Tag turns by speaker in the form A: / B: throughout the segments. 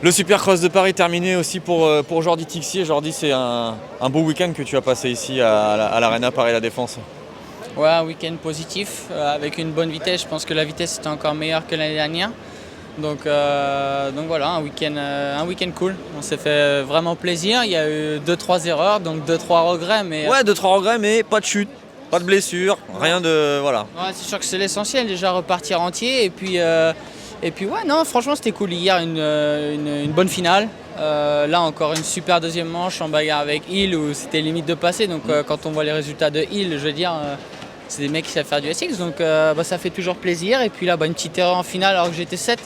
A: Le Supercross de Paris terminé aussi pour Jordi Tixier. Jordi, c'est un beau week-end que tu as passé ici à l'Arena Paris La Défense.
B: Ouais, un week-end positif avec une bonne vitesse. Je pense que la vitesse était encore meilleure que l'année dernière. Donc voilà, un week-end cool. On s'est fait vraiment plaisir. Il y a eu 2-3 erreurs, donc 2-3 regrets. Mais
A: Ouais, 2-3 regrets, mais pas de chute, pas de blessure, rien de... Voilà.
B: ouais, c'est sûr que c'est l'essentiel, déjà repartir entier. Et puis ouais, non, franchement c'était cool. Hier, une bonne finale. Là encore une super deuxième manche en bagarre avec Hill où c'était limite de passer. Donc quand on voit les résultats de Hill, je veux dire, c'est des mecs qui savent faire du SX. Donc ça fait toujours plaisir. Et puis là, une petite erreur en finale alors que j'étais 7.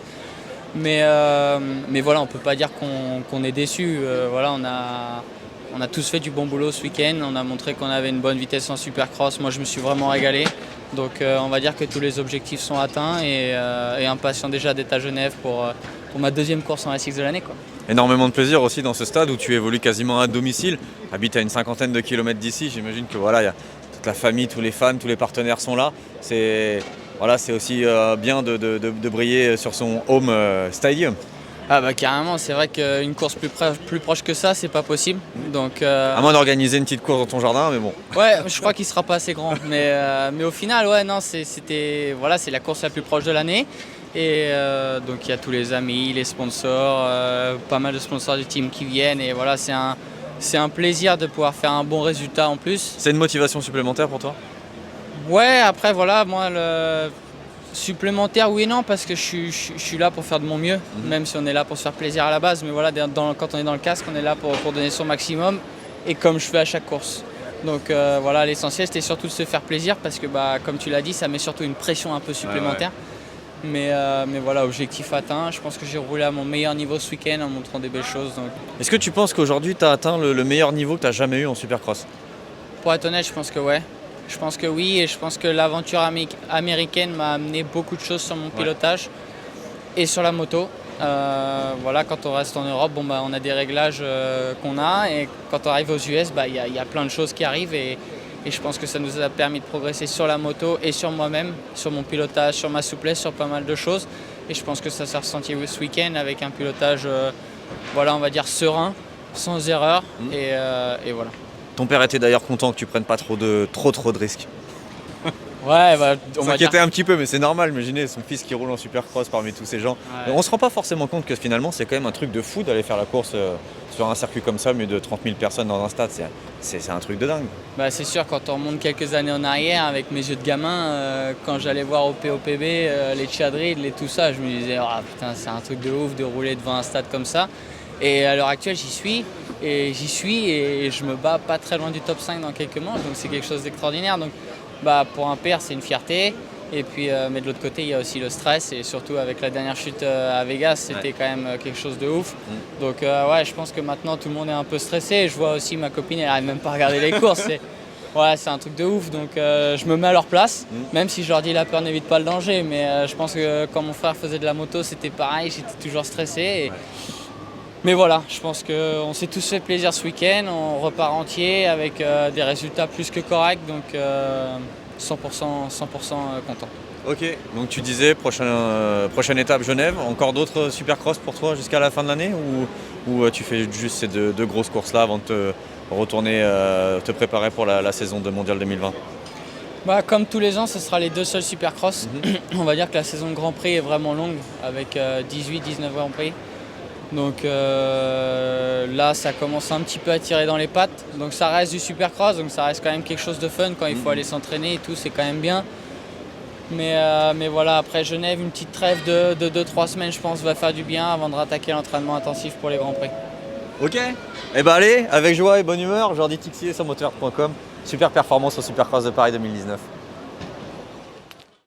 B: Mais voilà, on ne peut pas dire qu'on est déçu. Voilà, on a tous fait du bon boulot ce week-end. On a montré qu'on avait une bonne vitesse en Supercross. Moi, je me suis vraiment régalé. Donc on va dire que tous les objectifs sont atteints et impatient déjà d'être à Genève pour ma deuxième course en SX de l'année, quoi.
A: Énormément de plaisir aussi dans ce stade où tu évolues quasiment à domicile. Habites à une cinquantaine de kilomètres d'ici. J'imagine que voilà, il y a toute la famille, tous les fans, tous les partenaires sont là. C'est aussi bien de briller sur son home stadium.
B: Ah bah carrément, c'est vrai qu'une course plus proche que ça, c'est pas possible. Donc,
A: à moins d'organiser une petite course dans ton jardin, mais bon.
B: Ouais, je crois qu'il sera pas assez grand. Mais au final, ouais, non, c'est la course la plus proche de l'année. Et donc il y a tous les amis, les sponsors, pas mal de sponsors du team qui viennent. Et voilà, c'est un plaisir de pouvoir faire un bon résultat en plus.
A: C'est une motivation supplémentaire pour toi ?
B: Ouais, après voilà, moi supplémentaire, oui et non, parce que je suis là pour faire de mon mieux, même si on est là pour se faire plaisir à la base. Mais voilà, quand on est dans le casque, on est là pour donner son maximum, et comme je fais à chaque course. Donc voilà, l'essentiel, c'était surtout de se faire plaisir, parce que comme tu l'as dit, ça met surtout une pression un peu supplémentaire. Ouais. Mais voilà, objectif atteint. Je pense que j'ai roulé à mon meilleur niveau ce week-end en montrant des belles choses. Donc.
A: Est-ce que tu penses qu'aujourd'hui, tu as atteint le meilleur niveau que tu as jamais eu en Supercross ?
B: Pour être honnête, je pense que ouais. Je pense que oui, et je pense que l'aventure américaine m'a amené beaucoup de choses sur mon pilotage et sur la moto. Voilà, quand on reste en Europe, on a des réglages qu'on a, et quand on arrive aux US, il y a plein de choses qui arrivent, et je pense que ça nous a permis de progresser sur la moto et sur moi-même, sur mon pilotage, sur ma souplesse, sur pas mal de choses. Et je pense que ça s'est ressenti ce week-end avec un pilotage, voilà, on va dire serein, sans erreur, et voilà.
A: Ton père était d'ailleurs content que tu prennes pas trop de risques.
B: Ouais,
A: on s'inquiétait un petit peu, mais c'est normal. Imaginez son fils qui roule en Supercross parmi tous ces gens. Ouais. On se rend pas forcément compte que finalement c'est quand même un truc de fou d'aller faire la course sur un circuit comme ça, mieux de 30 000 personnes dans un stade. C'est un truc de dingue.
B: C'est sûr, quand on remonte quelques années en arrière, avec mes yeux de gamin, quand j'allais voir au POPB les Chadrid, tout ça, je me disais oh, putain, c'est un truc de ouf de rouler devant un stade comme ça. Et à l'heure actuelle, j'y suis et je me bats pas très loin du top 5 dans quelques manches, donc c'est quelque chose d'extraordinaire. Donc pour un père, c'est une fierté. Et puis, mais de l'autre côté, il y a aussi le stress, et surtout avec la dernière chute à Vegas, c'était quand même quelque chose de ouf. Donc ouais, je pense que maintenant tout le monde est un peu stressé. Je vois aussi ma copine, elle n'arrive même pas à regarder les courses. C'est un truc de ouf, donc je me mets à leur place, même si je leur dis la peur n'évite pas le danger. Mais je pense que quand mon frère faisait de la moto, c'était pareil, j'étais toujours stressé. Mais voilà, je pense qu'on s'est tous fait plaisir ce week-end, on repart entier avec des résultats plus que corrects, donc 100% content.
A: Ok, donc tu disais prochaine étape Genève, encore d'autres Supercross pour toi jusqu'à la fin de l'année, ou tu fais juste ces deux grosses courses là avant de te retourner te préparer pour la saison de Mondial 2020?
B: Comme tous les ans, ce sera les deux seuls Supercross. On va dire que la saison de Grand Prix est vraiment longue, avec 18-19 Grand Prix. Donc là, ça commence un petit peu à tirer dans les pattes. Donc ça reste du Supercross, donc ça reste quand même quelque chose de fun quand il faut aller s'entraîner et tout, c'est quand même bien. Mais voilà, après Genève, une petite trêve de 2-3 semaines, je pense, va faire du bien avant de rattaquer l'entraînement intensif pour les Grands Prix.
A: Ok, allez, avec joie et bonne humeur, Jordi Tixier sur moteur.com. Super performance au Supercross de Paris 2019.